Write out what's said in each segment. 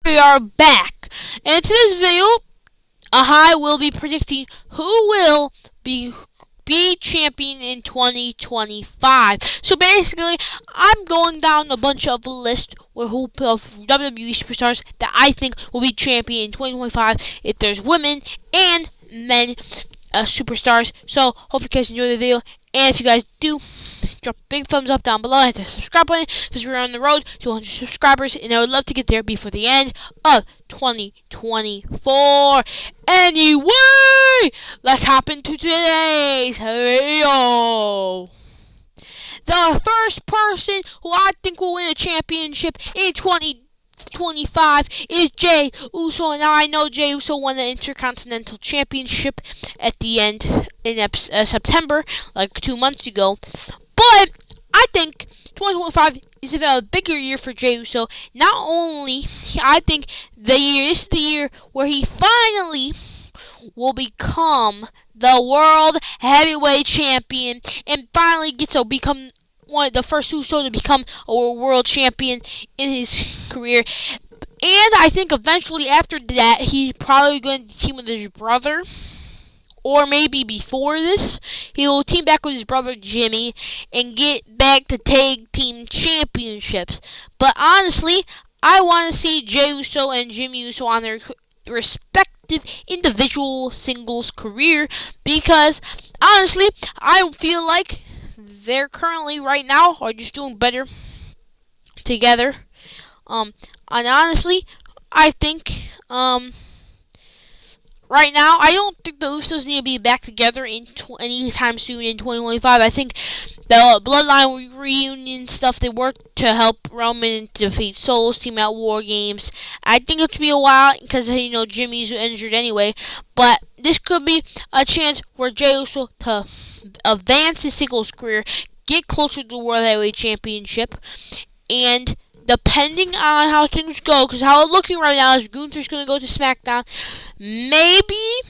We are back, and to this video, I will be predicting who will be champion in 2025. So basically, I'm going down a bunch of lists of WWE superstars that I think will be champion in 2025. If there's women and men superstars. So hope you guys enjoy the video, and if you guys do, drop a big thumbs up down below. Hit the subscribe button because we're on the road to 100 subscribers, and I would love to get there before the end of 2024. Anyway, let's hop into today's video. The first person who I think will win a championship in 2025 is Jey Uso. Now I know Jey Uso won the Intercontinental Championship at the end in September, like 2 months ago. But I think 2025 is a bigger year for Jey Uso. Not only, I think this is the year where he finally will become the World Heavyweight Champion and finally gets to become one of the first Uso to become a world champion in his career. And I think eventually after that, he's probably going to team with his brother. Or maybe before this, he will team back with his brother Jimmy and get back to tag team championships. But honestly, I want to see Jey Uso and Jimmy Uso on their respective individual singles career, because honestly, I feel like they're currently right now are just doing better together. And honestly, I think right now, I don't think the Usos need to be back together anytime soon in 2025. I think the Bloodline reunion stuff, they worked to help Roman defeat Souls team at War Games. I think it'll be a while because, Jimmy's injured anyway. But this could be a chance for Jey Uso to advance his singles career, get closer to the World Heavyweight Championship, and depending on how things go, because how it's looking right now is Gunther's going to go to SmackDown. Maybe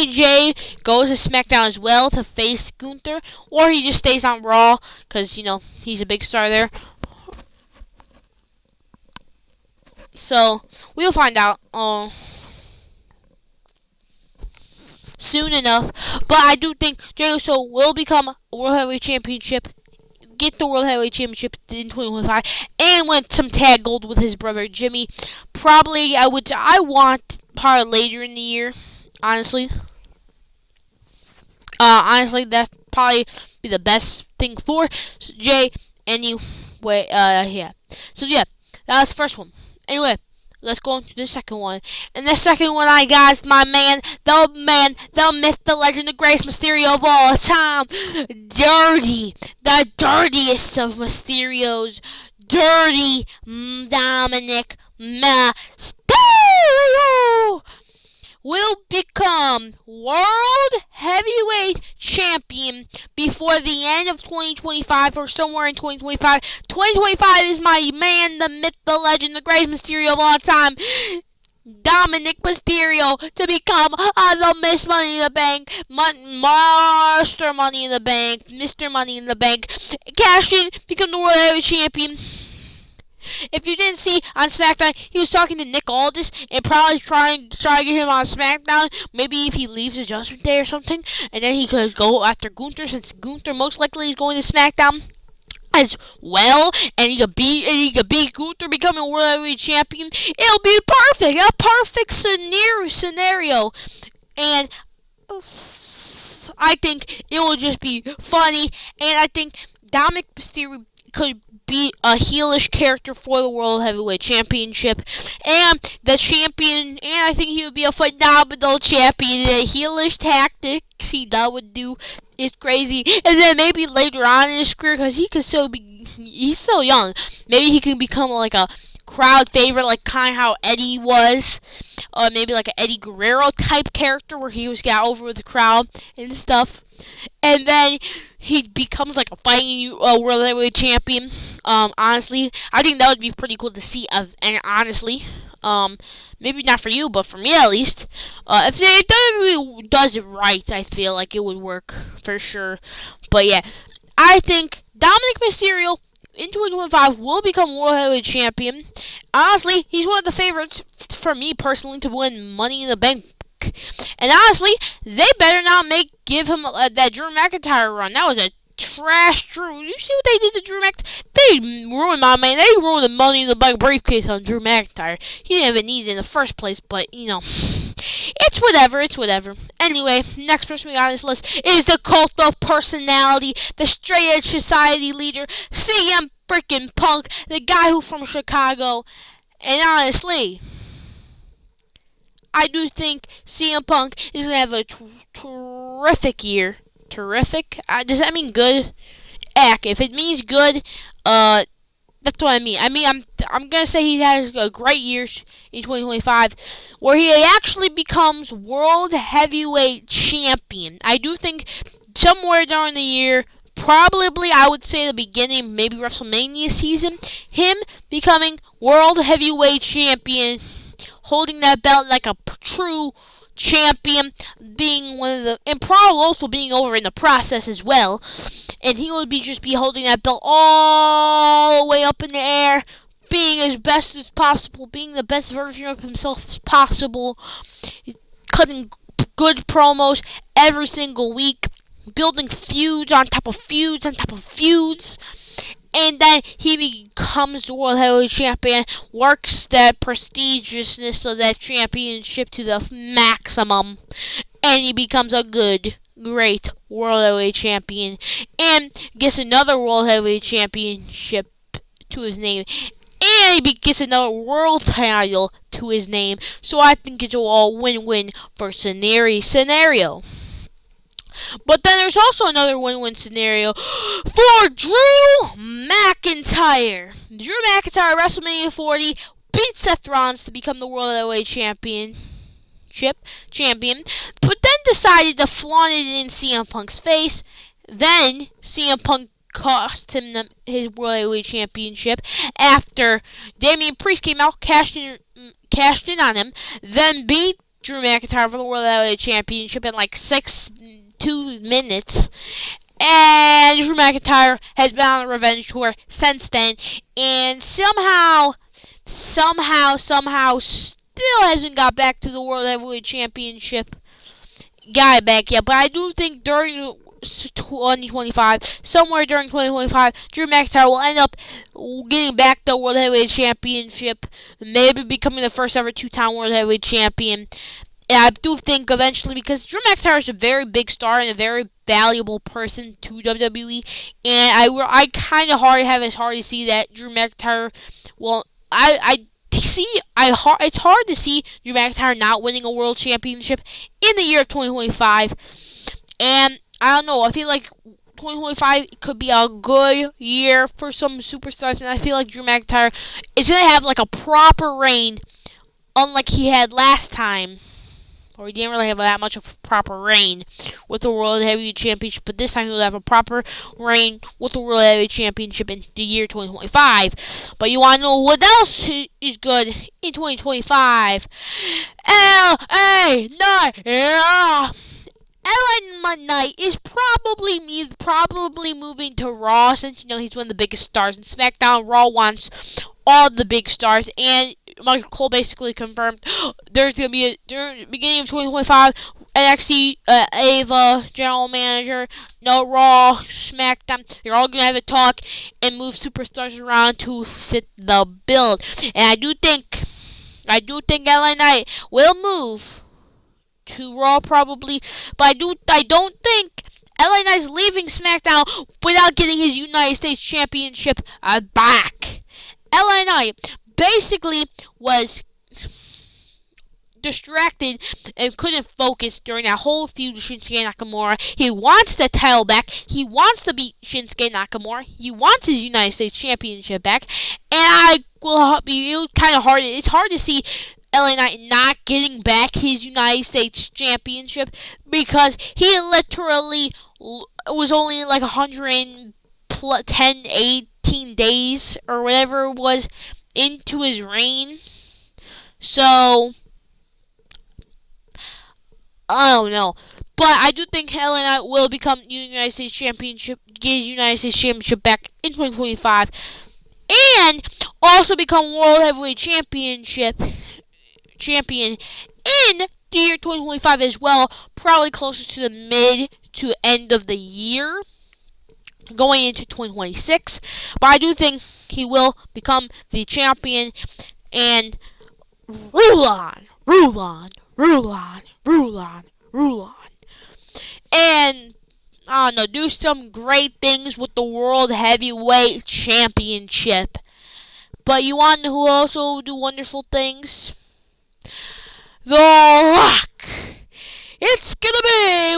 Jey goes to SmackDown as well to face Gunther, or he just stays on Raw because, he's a big star there. So, we'll find out soon enough. But I do think Jey Uso will become a World Heavyweight Championship, get the World Heavyweight Championship in 2025, and win some tag gold with his brother Jimmy. Probably, I want part later in the year, honestly. Honestly, that's probably be the best thing for Jey. Anyway, yeah. So yeah, that was the first one. Anyway, let's go into the second one. And the second one I got is my man, the myth, the legend, the greatest Mysterio of all time. The dirtiest of Mysterios. Dirty Dominic Mysterio will become World Heavyweight Champion before the end of 2025 or somewhere in 2025. 2025 is my man, the myth, the legend, the greatest Mysterio of all time, Dominic Mysterio, to become the Miss Money in the Bank, Master Money in the Bank, Mr. Money in the Bank, cash in, become the World Heavyweight Champion. If you didn't see on SmackDown, he was talking to Nick Aldis and probably trying to get him on SmackDown. Maybe if he leaves the Judgment Day or something, and then he could go after Gunther, since Gunther most likely is going to SmackDown as well, and he could beat Gunther, becoming a World Heavyweight Champion. It'll be a perfect scenario, and I think it will just be funny, and I think Dominic Mysterio could be a heelish character for the World Heavyweight Championship, and the champion, and I think he would be a phenomenal champion. The heelish tactics he would do is crazy, and then maybe later on in his career, because he's so young, maybe he can become like a crowd favorite, like kind of how Eddie was, maybe like an Eddie Guerrero type character where he got over with the crowd and stuff, and then he becomes like a fighting World Heavyweight Champion. Honestly, I think that would be pretty cool to see. And honestly, maybe not for you, but for me at least, if WWE does it right, I feel like it would work for sure. But yeah, I think Dominic Mysterio in 2025 will become World Heavyweight Champion. Honestly, he's one of the favorites for me personally to win Money in the Bank. And honestly, they better not give him that Drew McIntyre run. That was a trash Drew. You see what they did to Drew McIntyre? They ruined my man. They ruined the Money in the Bank briefcase on Drew McIntyre. He didn't even need it in the first place, but, you know, it's whatever. It's whatever. Anyway, next person we got on this list is the Cult of Personality, the Straight Edge Society leader, CM freaking Punk, the guy who's from Chicago. And honestly, I do think CM Punk is going to have a terrific year. Terrific? Does that mean good? Heck, if it means good, that's what I mean. I'm going to say he has a great year in 2025 where he actually becomes World Heavyweight Champion. I do think somewhere during the year, probably I would say the beginning, maybe WrestleMania season, him becoming World Heavyweight Champion, holding that belt like a true champion, being one of the, and probably also being over in the process as well. And he would just be holding that belt all the way up in the air, being as best as possible, being the best version of himself as possible, cutting good promos every single week, building feuds on top of feuds on top of feuds. And then he becomes World Heavyweight Champion, works that prestigiousness of that championship to the maximum, and he becomes a great World Heavyweight Champion, and gets another World Heavyweight Championship to his name, and he gets another world title to his name. So I think it's all win-win for scenario. But then there's also another win-win scenario for Drew McIntyre. Drew McIntyre, WrestleMania 40, beat Seth Rollins to become the World Heavyweight Champion, but then decided to flaunt it in CM Punk's face. Then CM Punk cost him his World Heavyweight Championship after Damian Priest came out, cashed in on him, then beat Drew McIntyre for the World Heavyweight Championship in like 2 minutes, and Drew McIntyre has been on a revenge tour since then, and somehow still hasn't got back to the World Heavyweight Championship. Got it back yet, but I do think during 2025, somewhere during 2025, Drew McIntyre will end up getting back the World Heavyweight Championship, maybe becoming the first ever 2-time World Heavyweight Champion. And I do think eventually, because Drew McIntyre is a very big star and a very valuable person to WWE, and I kind of have it hard to see that Drew McIntyre. Well, it's hard to see Drew McIntyre not winning a world championship in the year of 2025, and I don't know. I feel like 2025 could be a good year for some superstars, and I feel like Drew McIntyre is gonna have like a proper reign, unlike he had last time. Or he didn't really have that much of a proper reign with the World Heavyweight Championship, but this time he'll have a proper reign with the World Heavyweight Championship in the year 2025. But you want to know what else is good in 2025? LA Knight! Yeah! LA Knight is probably moving to Raw, since he's one of the biggest stars in SmackDown. Raw wants all the big stars, and Michael Cole basically confirmed there's going to be during the beginning of 2025, NXT Ava general manager, no Raw, SmackDown, they're all going to have a talk and move superstars around to fit the build. And I do think LA Knight will move to Raw probably, but I don't think LA Knight's leaving SmackDown without getting his United States Championship back. LA Knight basically was distracted and couldn't focus during that whole feud with Shinsuke Nakamura. He wants the title back. He wants to beat Shinsuke Nakamura. He wants his United States Championship back. And it's hard to see LA Knight not getting back his United States Championship, because he literally was only like 110, 18 days or whatever it was into his reign. So I don't know. But I do think LA Knight will become United States Championship, get United States Championship back in 2025, and also become World Heavyweight champion in the year 2025 as well, probably closer to the mid to end of the year, going into 2026. But I do think he will become the champion and rule on, rule on, rule on, rule on, rule on. And, I don't know, do some great things with the World Heavyweight Championship. But you want to know who also do wonderful things? The Rock! It's gonna be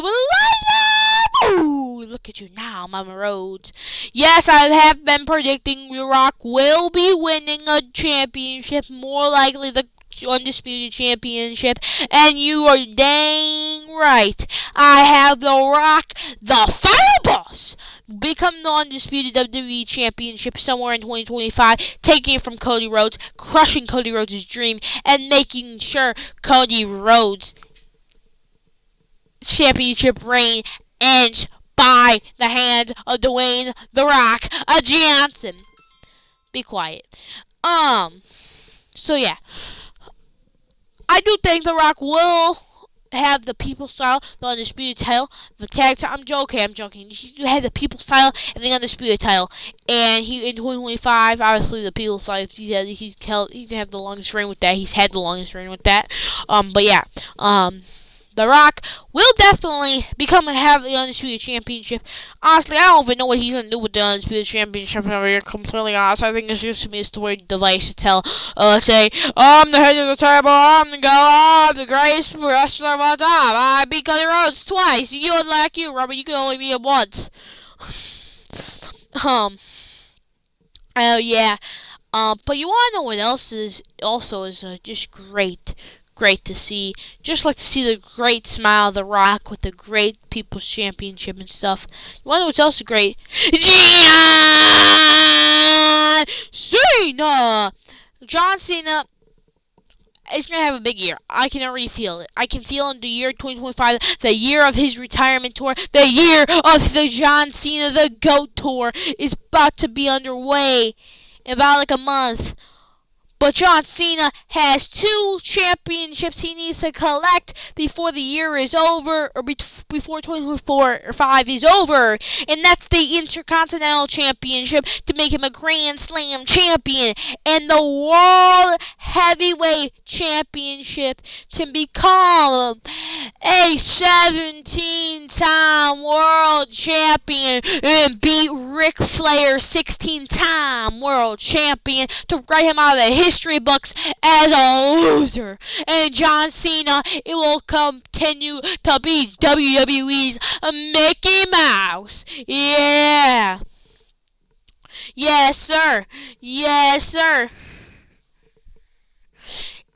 Ooh, look at you now, Mama Rhodes. Yes, I have been predicting The Rock will be winning a championship, more likely the Undisputed Championship, and you are dang right. I have The Rock, the final boss, become the Undisputed WWE Championship somewhere in 2025, taking it from Cody Rhodes, crushing Cody Rhodes' dream, and making sure Cody Rhodes' championship reign ends by the hand of Dwayne The Rock Johnson. Be quiet. So yeah. I do think The Rock will have the People's Style, the Undisputed title, the tag title. I'm joking. He had the People's title and the Undisputed title. And he in 2025, obviously the People's Style, he's had the longest reign with that. He's had the longest reign with that. But yeah. The Rock will definitely have the Undisputed Championship. Honestly, I don't even know what he's going to do with the Undisputed Championship over here, completely honest. I think it's just going to be a story device to tell, say, I'm the head of the table, I'm the greatest wrestler of all time. I beat Cody Rhodes twice. You would like you, Robert, you can only beat him once. Yeah. But you want to know what else is just great to see. Just like to see the great smile of The Rock with the great People's Championship and stuff. You want to know what's also great? John Cena! John Cena is going to have a big year. I can already feel it. I can feel in the year 2025, the year of his retirement tour, the year of the John Cena The GOAT Tour is about to be underway in about like a month. But John Cena has 2 championships he needs to collect before the year is over, or before 2024 or 5 is over. And that's the Intercontinental Championship to make him a Grand Slam champion, and the World Heavyweight Championship to become a 17-time world champion and beat Ric Flair, 16-time world champion, to write him out of the history books as a loser. And John Cena, it will continue to be WWE's Mickey Mouse. Yeah. Yes, sir. Yes, sir.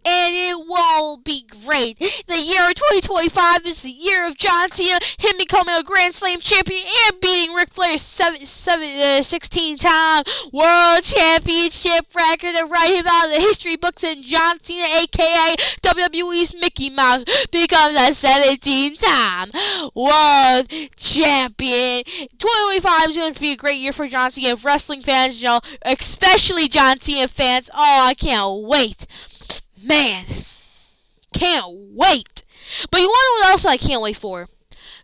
And it will be great. The year of 2025 is the year of John Cena, him becoming a Grand Slam champion and beating Ric Flair's 16-time World Championship record to write him out of the history books, and John Cena, a.k.a. WWE's Mickey Mouse, becomes a 17-time World Champion. 2025 is going to be a great year for John Cena. If wrestling fans, especially John Cena fans, I can't wait. Man, can't wait. But you want to know what else I can't wait for?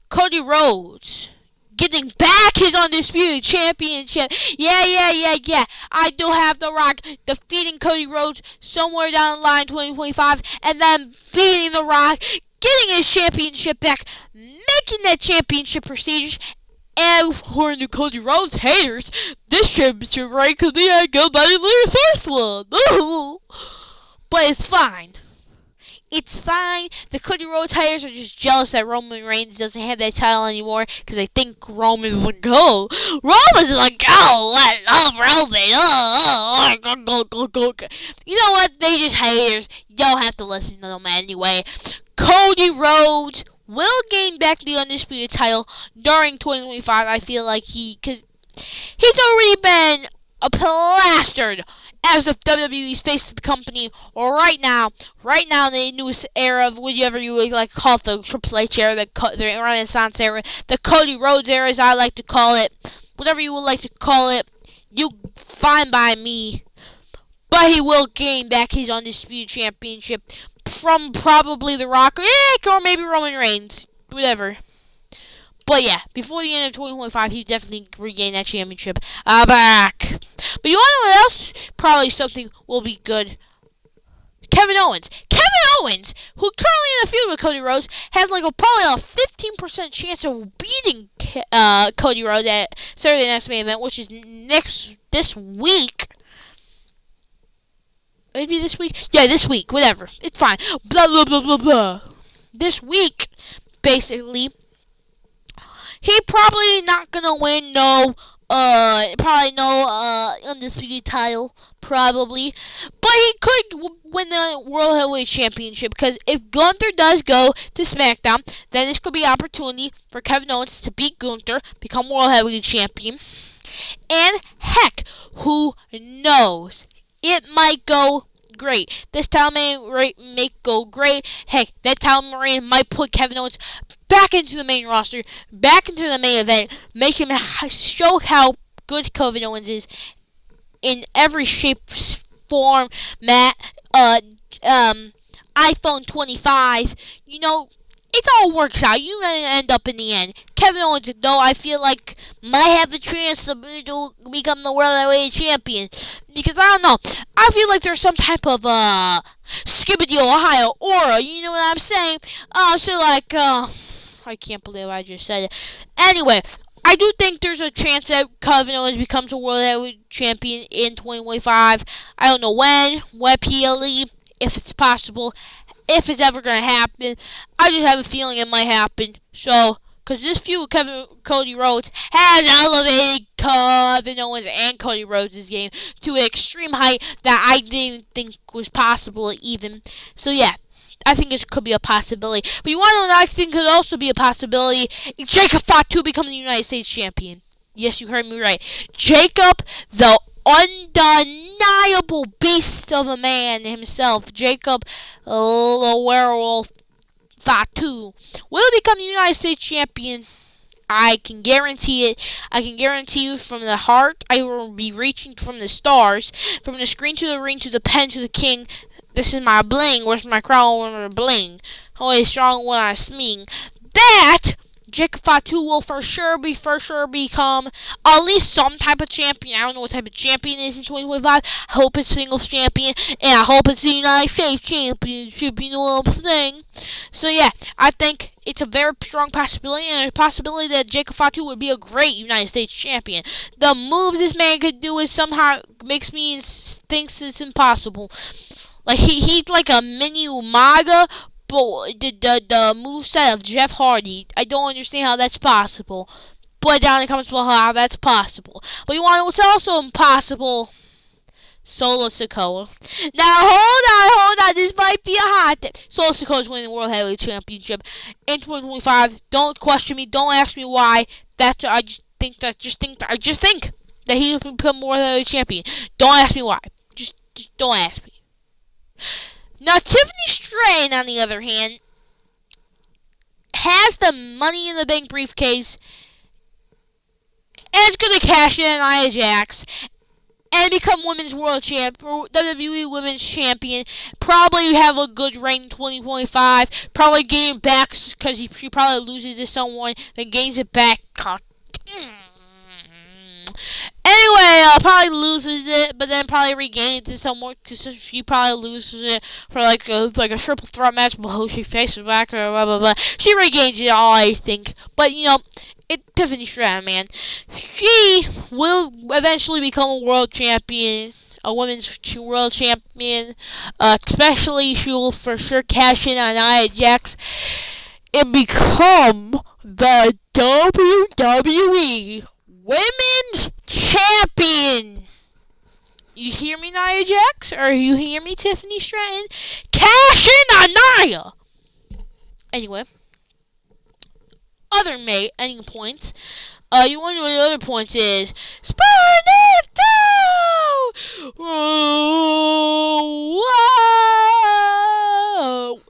Cody Rhodes getting back his Undisputed Championship. Yeah. I do have The Rock defeating Cody Rhodes somewhere down the line 2025, and then beating The Rock, getting his championship back, making that championship prestigious. And according to Cody Rhodes haters, this championship reign could be as good as the first one. But it's fine. It's fine. The Cody Rhodes haters are just jealous that Roman Reigns doesn't have that title anymore, because they think Roman's the GOAT. Roman's the GOAT. I love Roman. Go. You know what? They just haters. You don't have to listen to them anyway. Cody Rhodes will gain back the Undisputed title during 2025. I feel like because he's already been plastered as if WWE's face of the company right now in the newest era of whatever you would like to call it, the Triple H era, the Renaissance era, the Cody Rhodes era, as I like to call it, whatever you would like to call it, you fine by me. But he will gain back his Undisputed Championship from probably The Rock, or maybe Roman Reigns, whatever. But yeah, before the end of 2025, he definitely regained that championship back. But you want to know what else? Probably something will be good. Kevin Owens. Kevin Owens, who currently in the feud with Cody Rhodes, has like probably a 15% chance of beating Cody Rhodes at Saturday Night's Main Event, which is this week. Maybe this week? Yeah, this week. Whatever. It's fine. Blah, blah, blah, blah, blah. This week, basically, he probably not gonna win no undisputed title, probably. But he could win the World Heavyweight Championship, because if Gunther does go to SmackDown, then this could be an opportunity for Kevin Owens to beat Gunther, become World Heavyweight Champion. And heck, who knows? It might go great. This time it may go great. Heck, that time Moran might put Kevin Owens back into the main roster, back into the main event, make him show how good Kevin Owens is in every shape, form, iPhone 25. You know, it all works out. You end up in the end. Kevin Owens, though, I feel like might have the chance to become the World Heavyweight Champion. Because, I don't know, I feel like there's some type of, Skibbity Ohio aura, you know what I'm saying? I can't believe I just said it. Anyway, I do think there's a chance that Kevin Owens becomes a World Heavyweight Champion in 2025. I don't know when, PLE, if it's possible, if it's ever going to happen. I just have a feeling it might happen. So, because this feud with Cody Rhodes has elevated Kevin Owens and Cody Rhodes' game to an extreme height that I didn't even think was possible even. So, yeah. I think it could be a possibility. But you want to know what I think could also be a possibility? Jacob Fatu becoming the United States champion. Yes, you heard me right. Jacob, the undeniable beast of a man himself, Jacob the Werewolf Fatu, will become the United States champion. I can guarantee it. I can guarantee you from the heart. I will be reaching from the stars, from the screen to the ring, to the pen, to the king. This is my bling. Where's my crown? Where's my bling? Always strong when I swing. That Jacob Fatu will for sure become at least some type of champion. I don't know what type of champion it is in 2025. I hope it's singles champion, and I hope it's the United States Championship. You know what I'm saying? So yeah, I think it's a very strong possibility, and a possibility that Jacob Fatu would be a great United States champion. The moves this man could do is somehow makes me thinks it's impossible. Like he's like a mini Umaga, but the moveset of Jeff Hardy. I don't understand how that's possible. Put down in the comments below how that's possible. But you want to know what's also impossible? Solo Sikoa. Now hold on. This might be a hot tip. Solo Sikoa's winning the World Heavyweight Championship in 2025. Don't question me. Don't ask me why. I just think that he will become World Heavyweight Champion. Don't ask me why. Just don't ask me. Now, Tiffany Stratton, on the other hand, has the Money in the Bank briefcase and is going to cash in on Nia Jax and become Women's World Champ, or WWE Women's Champion. Probably have a good reign in 2025. Probably gain it back because she probably loses to someone, then gains it back. Anyway, probably loses it, but then probably regains it somewhat, because she probably loses it for like a triple threat match, but she faces back, or blah, blah, blah. She regains it all, I think. But, you know, Tiffany Stratton, man. She will eventually become a world champion, a women's world champion. Especially, she will for sure cash in on Nia Jax and become the WWE Women's Champion. You hear me, Nia Jax? Or you hear me, Tiffany Stratton? Cash in on Nia! Anyway. Any points. You want to know what the other points is? Sparnito! Whoa!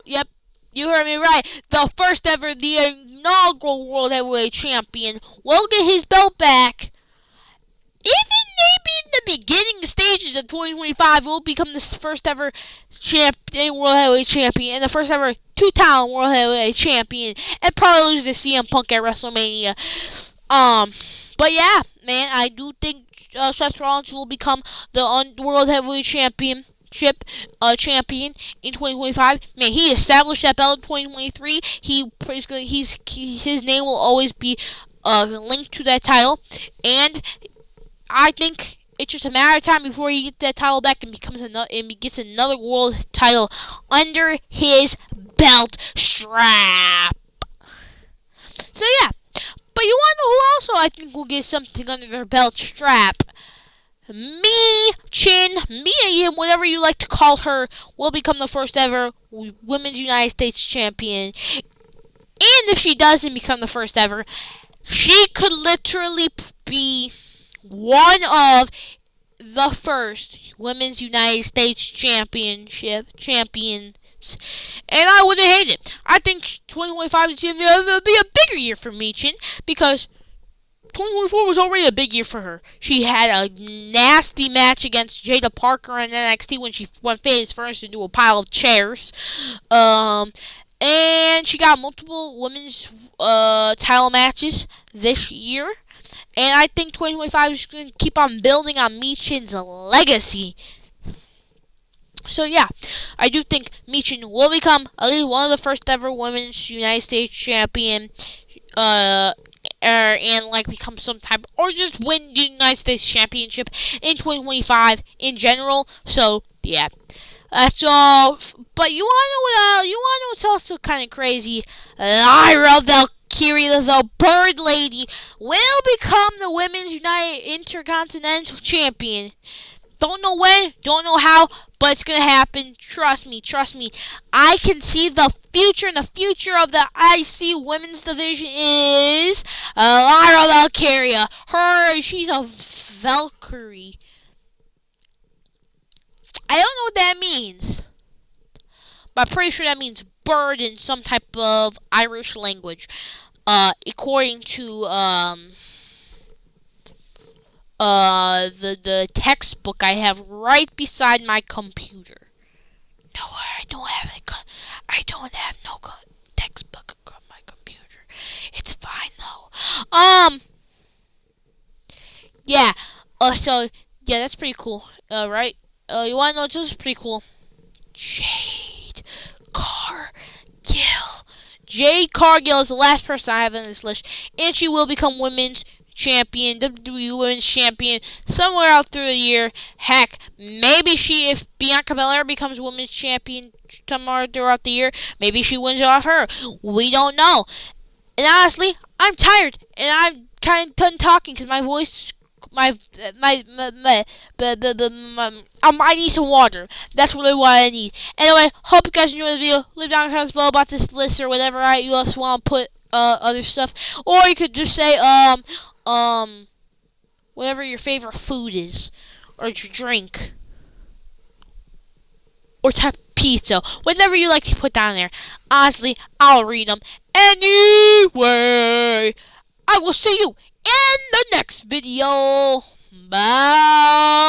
Yep, you heard me right. The first ever, the inaugural World Heavyweight Champion will get his belt back. Even maybe in the beginning stages of 2025, will become the first ever World Heavyweight Champion and the first ever two-time World Heavyweight Champion, and probably lose to CM Punk at WrestleMania. But yeah, man, I do think Seth Rollins will become the World Heavyweight Champion in 2025. Man, he established that belt in 2023. His name will always be linked to that title, and I think it's just a matter of time before he gets that title back and gets another world title under his belt strap. So yeah, but you want to know who also I think will get something under their belt strap? Mia, whatever you like to call her, will become the first ever Women's United States Champion. And if she doesn't become the first ever, she could literally be one of the first Women's United States champions. And I wouldn't hate it. I think 2025 is going to be a bigger year for Michin, because 2024 was already a big year for her. She had a nasty match against Jada Parker in NXT when she went face first into a pile of chairs. And she got multiple women's title matches this year. And I think 2025 is going to keep on building on Michin's legacy. So yeah, I do think Michin will become at least one of the first ever Women's United States Champion. And become some type, or just win the United States Championship in 2025 in general. So yeah, that's all. But you wanna know what else? You wanna know what's also kind of crazy? Lyra Valkyria, the Bird Lady, will become the Women's United Intercontinental Champion. Don't know when, don't know how, but it's gonna happen. Trust me. I can see the future, and the future of the IC Women's Division is Lyra Valkyria. She's a Valkyrie. I don't know what that means, but I'm pretty sure that means bird in some type of Irish language. According to the textbook I have right beside my computer. No, I don't have no textbook on my computer. It's fine though. Yeah. So yeah, that's pretty cool. Right? You wanna know? This is pretty cool. Jade Cargill is the last person I have on this list, and she will become Women's Champion, WWE Women's Champion, somewhere out through the year. Heck, maybe if Bianca Belair becomes Women's Champion somewhere throughout the year, maybe she wins it off her. We don't know. And honestly, I'm tired, and I'm kind of done talking because my voice, I need some water. That's really what I need. Anyway, hope you guys enjoyed the video. Leave down in the comments below about this list or whatever you else want to put other stuff, or you could just say whatever your favorite food is, or your drink, or type of pizza, whatever you like to put down there. Honestly, I'll read them. Anyway, I will see you in the next video. Bye.